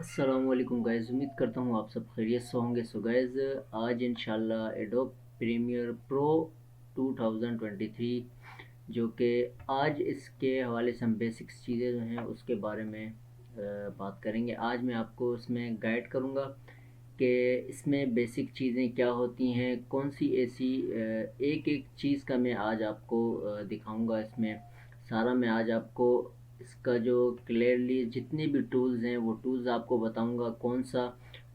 अस्सलामुअलैकुम गाइज़, उम्मीद करता हूँ आप सब खैरियत से होंगे। सो गाइज़, आज इंशाल्लाह एडोब प्रीमियर प्रो 2023 जो कि आज इसके हवाले से हम बेसिक्स चीज़ें जो हैं उसके बारे में बात करेंगे। आज मैं आपको इसमें गाइड करूँगा कि इसमें बेसिक चीज़ें क्या होती हैं, कौन सी ऐसी एक एक चीज़ का मैं आज आपको दिखाऊँगा। इसमें सारा मैं आज आपको इसका जो क्लियरली जितने भी टूल्स हैं वो टूल्स आपको बताऊंगा, कौन सा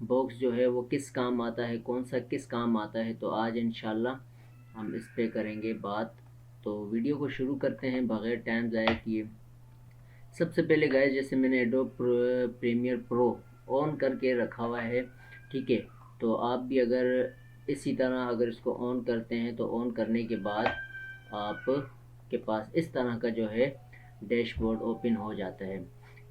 बॉक्स जो है वो किस काम आता है, कौन सा किस काम आता है। तो आज इंशाल्लाह हम इस पे करेंगे बात। तो वीडियो को शुरू करते हैं बग़ैर टाइम ज़ाया किए। सबसे पहले गाइस, जैसे मैंने एडोब प्रीमियर प्रो ऑन करके रखा हुआ है, ठीक है। तो आप भी अगर इसी तरह अगर इसको ऑन करते हैं तो ऑन करने के बाद आप के पास इस तरह का जो है डैशबोर्ड ओपन हो जाता है,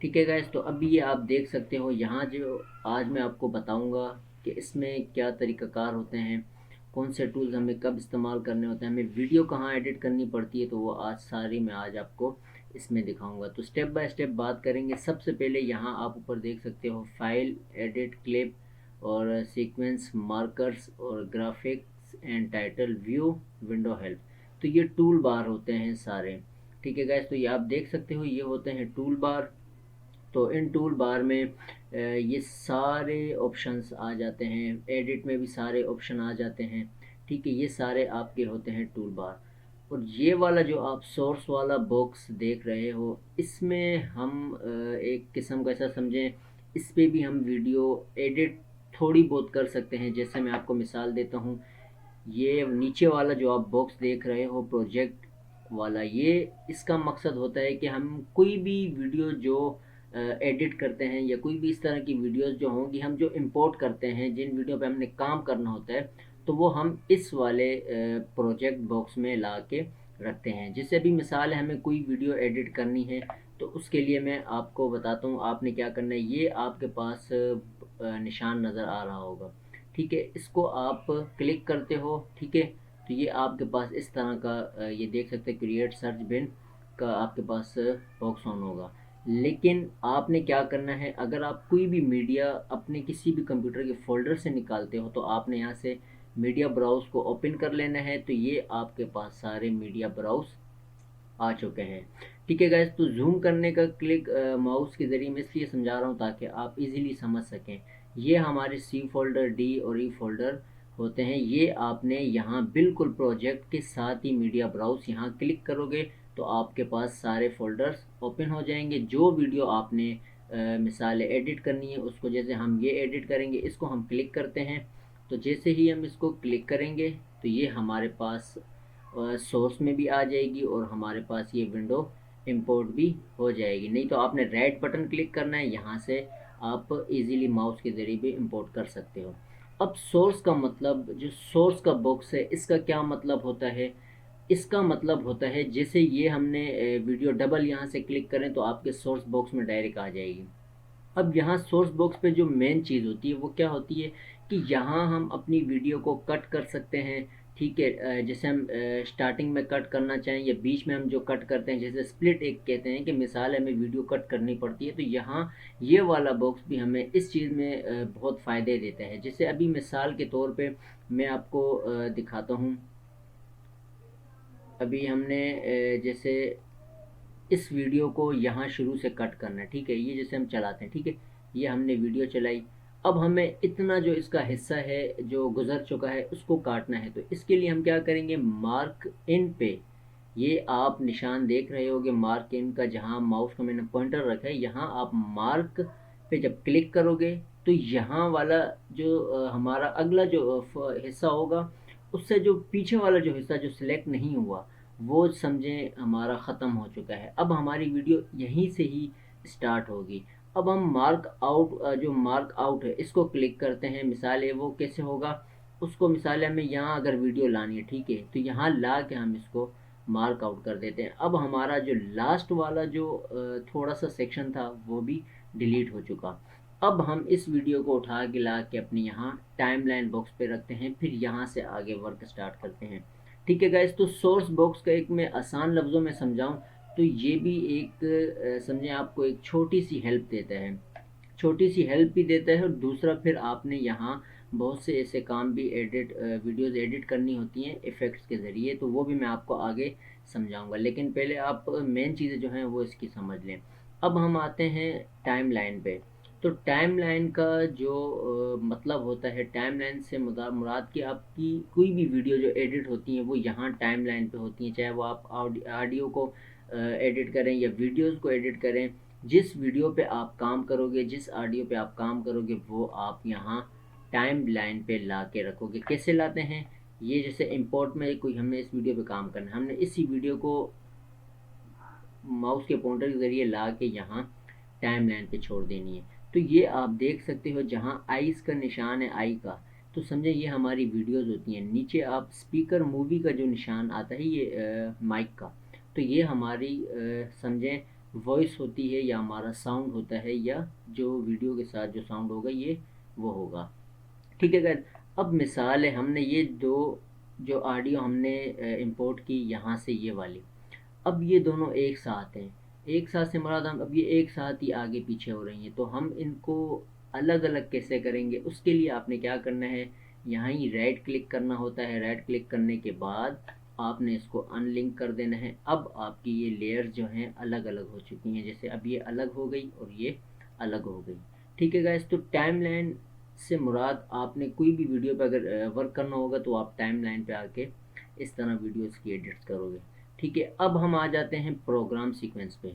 ठीक है गाइस। तो अभी ये आप देख सकते हो यहाँ जो आज मैं आपको बताऊंगा कि इसमें क्या तरीक़ाकार होते हैं, कौन से टूल्स हमें कब इस्तेमाल करने होते हैं, हमें वीडियो कहाँ एडिट करनी पड़ती है, तो वो आज सारी मैं आज आपको इसमें दिखाऊंगा। तो स्टेप बाय स्टेप बात करेंगे। सबसे पहले यहाँ आप ऊपर देख सकते हो फाइल, एडिट, क्लिप और सीक्वेंस, मार्कर्स और graphics and title, view, window help. तो ये टूल बार होते हैं सारे, ठीक है गाइस। तो ये आप देख सकते हो ये होते हैं टूल बार। तो इन टूल बार में ये सारे ऑप्शंस आ जाते हैं, एडिट में भी सारे ऑप्शन आ जाते हैं, ठीक है। ये सारे आपके होते हैं टूल बार। और ये वाला जो आप सोर्स वाला बॉक्स देख रहे हो, इसमें हम एक किस्म का ऐसा समझें, इस पे भी हम वीडियो एडिट थोड़ी बहुत कर सकते हैं। जैसे मैं आपको मिसाल देता हूँ, ये नीचे वाला जो आप बॉक्स देख रहे हो प्रोजेक्ट वाला, ये इसका मकसद होता है कि हम कोई भी वीडियो जो एडिट करते हैं या कोई भी इस तरह की वीडियोस जो होंगी, हम जो इंपोर्ट करते हैं, जिन वीडियो पे हमने काम करना होता है, तो वो हम इस वाले प्रोजेक्ट बॉक्स में ला के रखते हैं। जिससे भी मिसाल है, हमें कोई वीडियो एडिट करनी है तो उसके लिए मैं आपको बताता हूँ आपने क्या करना है। ये आपके पास निशान नज़र आ रहा होगा, ठीक है। इसको आप क्लिक करते हो, ठीक है। तो ये आपके पास इस तरह का ये देख सकते हैं क्रिएट सर्च बिन का आपके पास बॉक्स ऑन होगा। लेकिन आपने क्या करना है, अगर आप कोई भी मीडिया अपने किसी भी कंप्यूटर के फोल्डर से निकालते हो तो आपने यहाँ से मीडिया ब्राउज को ओपन कर लेना है। तो ये आपके पास सारे मीडिया ब्राउज आ चुके हैं, ठीक है गाइस। तो जूम करने का क्लिक माउस के ज़रिए मैं इसलिए समझा रहा हूँ ताकि आप इजीली समझ सकें। ये हमारे सी फोल्डर, डी और ई फोल्डर होते हैं। ये आपने यहाँ बिल्कुल प्रोजेक्ट के साथ ही मीडिया ब्राउज यहाँ क्लिक करोगे तो आपके पास सारे फोल्डर्स ओपन हो जाएंगे। जो वीडियो आपने मिसाल एडिट करनी है उसको, जैसे हम ये एडिट करेंगे, इसको हम क्लिक करते हैं। तो जैसे ही हम इसको क्लिक करेंगे तो ये हमारे पास सोर्स में भी आ जाएगी और हमारे पास ये विंडो इंपोर्ट भी हो जाएगी। नहीं तो आपने राइट बटन क्लिक करना है, यहाँ से आप इजीली माउस के ज़रिए भी इंपोर्ट कर सकते हो। अब सोर्स का मतलब, जो सोर्स का बॉक्स है, इसका क्या मतलब होता है। इसका मतलब होता है जैसे ये हमने वीडियो डबल यहाँ से क्लिक करें तो आपके सोर्स बॉक्स में डायरेक्ट आ जाएगी। अब यहाँ सोर्स बॉक्स पे जो मेन चीज़ होती है वो क्या होती है कि यहाँ हम अपनी वीडियो को कट कर सकते हैं, ठीक है। जैसे हम स्टार्टिंग में कट करना चाहें या बीच में हम जो कट करते हैं, जैसे स्प्लिट एक कहते हैं कि मिसाल हमें वीडियो कट करनी पड़ती है, तो यहाँ ये वाला बॉक्स भी हमें इस चीज़ में बहुत फ़ायदे देता है। जैसे अभी मिसाल के तौर पे मैं आपको दिखाता हूँ। अभी हमने जैसे इस वीडियो को यहाँ शुरू से कट करना है, ठीक है। ये जैसे हम चलाते हैं, ठीक है, ये हमने वीडियो चलाई। अब हमें इतना जो इसका हिस्सा है जो गुजर चुका है उसको काटना है। तो इसके लिए हम क्या करेंगे, मार्क इन पे, ये आप निशान देख रहे होगे मार्क इन का, जहाँ माउस का मैंने पॉइंटर रखा है, यहाँ आप मार्क पे जब क्लिक करोगे तो यहाँ वाला जो हमारा अगला जो हिस्सा होगा, उससे जो पीछे वाला जो हिस्सा जो सिलेक्ट नहीं हुआ, वो समझें हमारा ख़त्म हो चुका है। अब हमारी वीडियो यहीं से ही स्टार्ट होगी। अब हम मार्क आउट, जो मार्क आउट है इसको क्लिक करते हैं। मिसाल है वो कैसे होगा, उसको मिसाल है हमें यहाँ अगर वीडियो लानी है, ठीक है, तो यहाँ ला के हम इसको मार्क आउट कर देते हैं। अब हमारा जो लास्ट वाला जो थोड़ा सा सेक्शन था वो भी डिलीट हो चुका। अब हम इस वीडियो को उठा के ला के अपने यहाँ टाइमलाइन बॉक्स पे रखते हैं, फिर यहाँ से आगे वर्क स्टार्ट करते हैं, ठीक है गाइस। तो सोर्स बॉक्स का एक मैं आसान लफ्ज़ों में समझाऊं तो ये भी एक समझें आपको एक छोटी सी हेल्प देता है। छोटी सी हेल्प भी देता है, और दूसरा फिर आपने यहाँ बहुत से ऐसे काम भी वीडियोस एडिट करनी होती हैं इफ़ेक्ट्स के ज़रिए, तो वो भी मैं आपको आगे समझाऊंगा। लेकिन पहले आप मेन चीज़ें जो हैं वो इसकी समझ लें। अब हम आते हैं टाइमलाइन पे। तो टाइमलाइन का जो मतलब होता है, टाइमलाइन से मुराद कि आपकी कोई भी वीडियो जो एडिट होती हैं वो यहाँ टाइमलाइन पे होती हैं, चाहे वो आप ऑडियो को एडिट करें या वीडियोस को एडिट करें। जिस वीडियो पे आप काम करोगे, जिस ऑडियो पे आप काम करोगे, वो आप यहाँ टाइम लाइन पे ला के रखोगे। कैसे लाते हैं? ये जैसे इंपोर्ट में कोई हमने इस वीडियो पे काम करना है, हमने इसी वीडियो को माउस के पॉइंटर के ज़रिए ला के यहाँ टाइम लाइन पे छोड़ देनी है। तो ये आप देख सकते हो जहाँ आइस का निशान है, आई का, तो समझे ये हमारी वीडियोस होती हैं। नीचे आप स्पीकर मूवी का जो निशान आता है, ये माइक का, तो ये हमारी समझें वॉइस होती है, या हमारा साउंड होता है, या जो वीडियो के साथ जो साउंड होगा ये वो होगा। ठीक है गाइस, अब मिसाल है, हमने ये दो जो ऑडियो हमने इंपोर्ट की यहाँ से, ये वाली, अब ये दोनों एक साथ हैं। एक साथ से मुराद हम अब ये एक साथ ही आगे पीछे हो रही हैं, तो हम इनको अलग अलग कैसे करेंगे? उसके लिए आपने क्या करना है, यहाँ ही राइट क्लिक करना होता है। राइट क्लिक करने के बाद आपने इसको अनलिंक कर देना है। अब आपकी ये लेयर्स जो हैं अलग अलग हो चुकी हैं, जैसे अब ये अलग हो गई और ये अलग हो गई। ठीक है गाइस, तो टाइमलाइन से मुराद आपने कोई भी वीडियो पे अगर वर्क करना होगा तो आप टाइमलाइन पे आके इस तरह वीडियोस की एडिट्स करोगे। ठीक है, अब हम आ जाते हैं प्रोग्राम सीक्वेंस पे।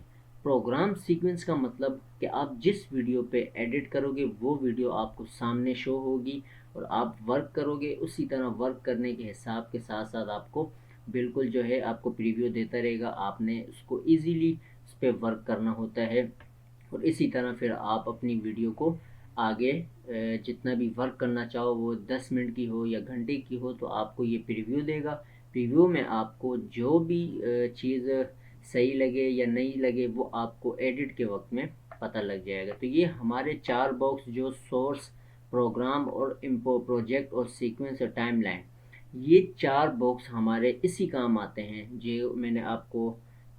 प्रोग्राम सीक्वेंस का मतलब कि आप जिस वीडियो पे एडिट करोगे वो वीडियो आपको सामने शो होगी, और आप वर्क करोगे उसी तरह। वर्क करने के हिसाब के साथ साथ आपको बिल्कुल जो है आपको प्रीव्यू देता रहेगा, आपने उसको इजीली उस पर वर्क करना होता है। और इसी तरह फिर आप अपनी वीडियो को आगे जितना भी वर्क करना चाहो, वो 10 मिनट की हो या घंटे की हो, तो आपको ये प्रीव्यू देगा। प्रीव्यू में आपको जो भी चीज़ सही लगे या नहीं लगे वो आपको एडिट के वक्त में पता लग जाएगा। तो ये हमारे 4 बॉक्स जो सोर्स, प्रोग्राम और इम्पो प्रोजेक्ट और सीक्वेंस और टाइमलाइन, ये 4 बॉक्स हमारे इसी काम आते हैं, जो मैंने आपको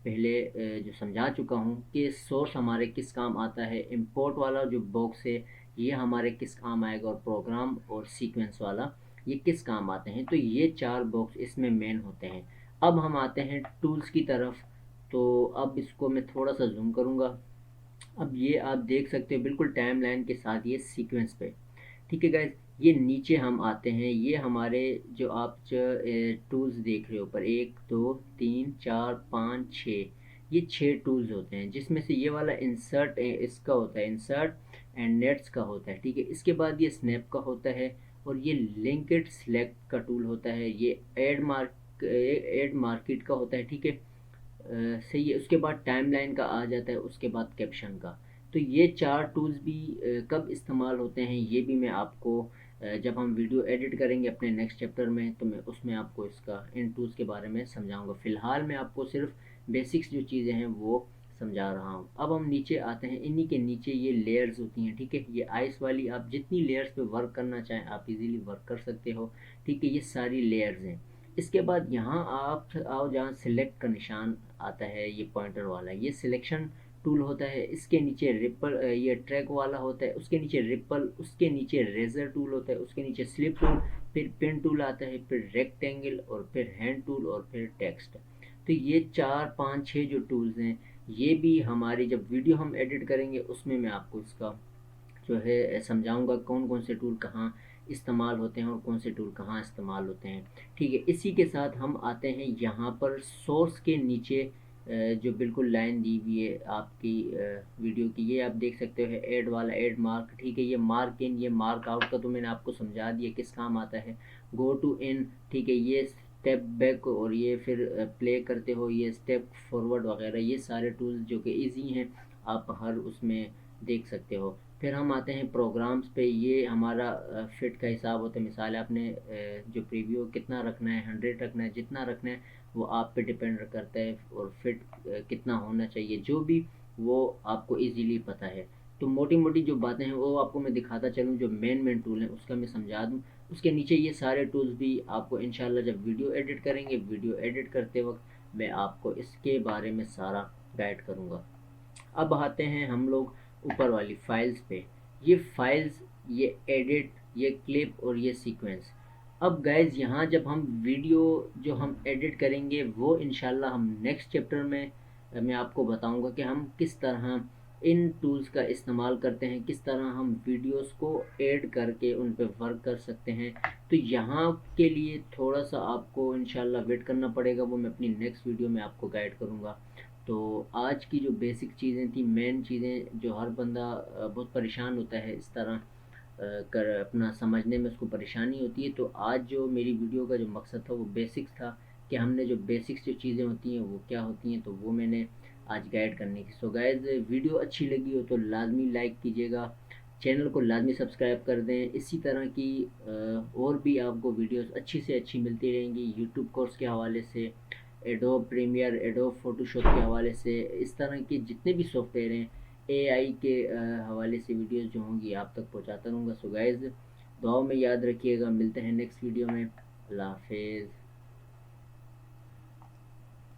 पहले जो समझा चुका हूँ कि सोर्स हमारे किस काम आता है, इंपोर्ट वाला जो बॉक्स है ये हमारे किस काम आएगा, और प्रोग्राम और सीक्वेंस वाला ये किस काम आते हैं। तो ये 4 बॉक्स इसमें मेन होते हैं। अब हम आते हैं टूल्स की तरफ। तो अब इसको मैं थोड़ा सा जूम करूँगा। अब ये आप देख सकते हो बिल्कुल टाइम लाइन के साथ ये सीक्वेंस पे। ठीक है गाइज, ये नीचे हम आते हैं, ये हमारे जो आप टूल्स देख रहे हो ऊपर, 1 2 3 4 5 6, ये 6 टूल्स होते हैं, जिसमें से ये वाला इंसर्ट इसका होता है, इंसर्ट एंड नेट्स का होता है। ठीक है, इसके बाद ये स्नैप का होता है, और ये लिंकेड सेलेक्ट का टूल होता है, ये एड मार्केट का होता है। ठीक है, सही है। उसके बाद टाइमलाइन का आ जाता है, उसके बाद कैप्शन का। तो ये 4 टूल्स भी कब इस्तेमाल होते हैं ये भी मैं आपको जब हम वीडियो एडिट करेंगे अपने नेक्स्ट चैप्टर में, तो मैं उसमें आपको इसका इन टूल्स के बारे में समझाऊंगा। फ़िलहाल मैं आपको सिर्फ बेसिक्स जो चीज़ें हैं वो समझा रहा हूँ। अब हम नीचे आते हैं, इन्हीं के नीचे ये लेयर्स होती हैं। ठीक है, ये आइस वाली, आप जितनी लेयर्स पे वर्क करना चाहें आप इजीली वर्क कर सकते हो। ठीक है, ये सारी लेयर्स हैं। इसके बाद यहाँ आप आओ जहाँ सिलेक्ट का निशान आता है, ये पॉइंटर वाला, ये सिलेक्शन टूल होता है। इसके नीचे रिपल, ये ट्रैक वाला होता है, उसके नीचे रिपल, उसके नीचे रेजर टूल होता है, उसके नीचे स्लिप टूल, फिर पेन टूल आता है, फिर रेक्टेंगल, और फिर हैंड टूल, और फिर टेक्स्ट। तो ये 4 5 6 जो टूल्स हैं, ये भी हमारी जब वीडियो हम एडिट करेंगे उसमें मैं आपको इसका जो है समझाऊंगा कौन कौन से टूल कहाँ इस्तेमाल होते हैं और कौन से टूल कहाँ इस्तेमाल होते हैं। ठीक है, इसी के साथ हम आते हैं यहाँ पर सोर्स के नीचे जो बिल्कुल लाइन दी हुई है आपकी वीडियो की, ये आप देख सकते हो ऐड वाला, ऐड मार्क। ठीक है, ये मार्क इन, ये मार्क आउट का तो मैंने आपको समझा दिया किस काम आता है। गो टू इन, ठीक है, ये स्टेप बैक, और ये फिर प्ले करते हो, ये स्टेप फॉरवर्ड वगैरह, ये सारे टूल्स जो कि ईजी हैं, आप हर उसमें देख सकते हो। फिर हम आते हैं प्रोग्राम्स पे, ये हमारा फिट का हिसाब होता है। मिसाल आपने जो प्रीव्यू कितना रखना है, 100 रखना है, जितना रखना है वो आप पे डिपेंड करता है, और फिट कितना होना चाहिए जो भी, वो आपको इजीली पता है। तो मोटी मोटी जो बातें हैं वो आपको मैं दिखाता चलूँ, जो मेन टूल हैं उसका मैं समझा दूँ। उसके नीचे ये सारे टूल्स भी आपको इंशाल्लाह जब वीडियो एडिट करेंगे, वीडियो एडिट करते वक्त मैं आपको इसके बारे में सारा गाइड करूँगा। अब आते हैं हम लोग ऊपर वाली फाइल्स पे। ये फाइल्स, ये एडिट, ये क्लिप और ये सीक्वेंस। अब गाइज यहाँ जब हम वीडियो जो हम एडिट करेंगे वो इंशाल्लाह हम नेक्स्ट चैप्टर में मैं आपको बताऊंगा कि हम किस तरह इन टूल्स का इस्तेमाल करते हैं, किस तरह हम वीडियोस को ऐड करके उन पे वर्क कर सकते हैं। तो यहाँ के लिए थोड़ा सा आपको इंशाल्लाह वेट करना पड़ेगा, वो मैं अपनी नेक्स्ट वीडियो में आपको गाइड करूँगा। तो आज की जो बेसिक चीज़ें थी, मेन चीज़ें जो हर बंदा बहुत परेशान होता है इस तरह कर अपना समझने में उसको परेशानी होती है। तो आज जो मेरी वीडियो का जो मकसद था वो बेसिक्स था कि हमने जो बेसिक्स जो चीज़ें होती हैं वो क्या होती हैं, तो वो मैंने आज गाइड करने की। सो गाइज, वीडियो अच्छी लगी हो तो लाजमी लाइक कीजिएगा, चैनल को लाजमी सब्सक्राइब कर दें। इसी तरह की और भी आपको वीडियोस अच्छी से अच्छी मिलती रहेंगी यूट्यूब कोर्स के हवाले से, एडोब प्रीमियर, एडोब फोटोशॉप के हवाले से, इस तरह के जितने भी सॉफ्टवेयर हैं एआई के हवाले से वीडियोस जो होंगी आप तक पहुंचाता रहूँगा। सो गाइज़, दुआओं में याद रखिएगा, मिलते हैं नेक्स्ट वीडियो में। अल्लाह हाफिज़।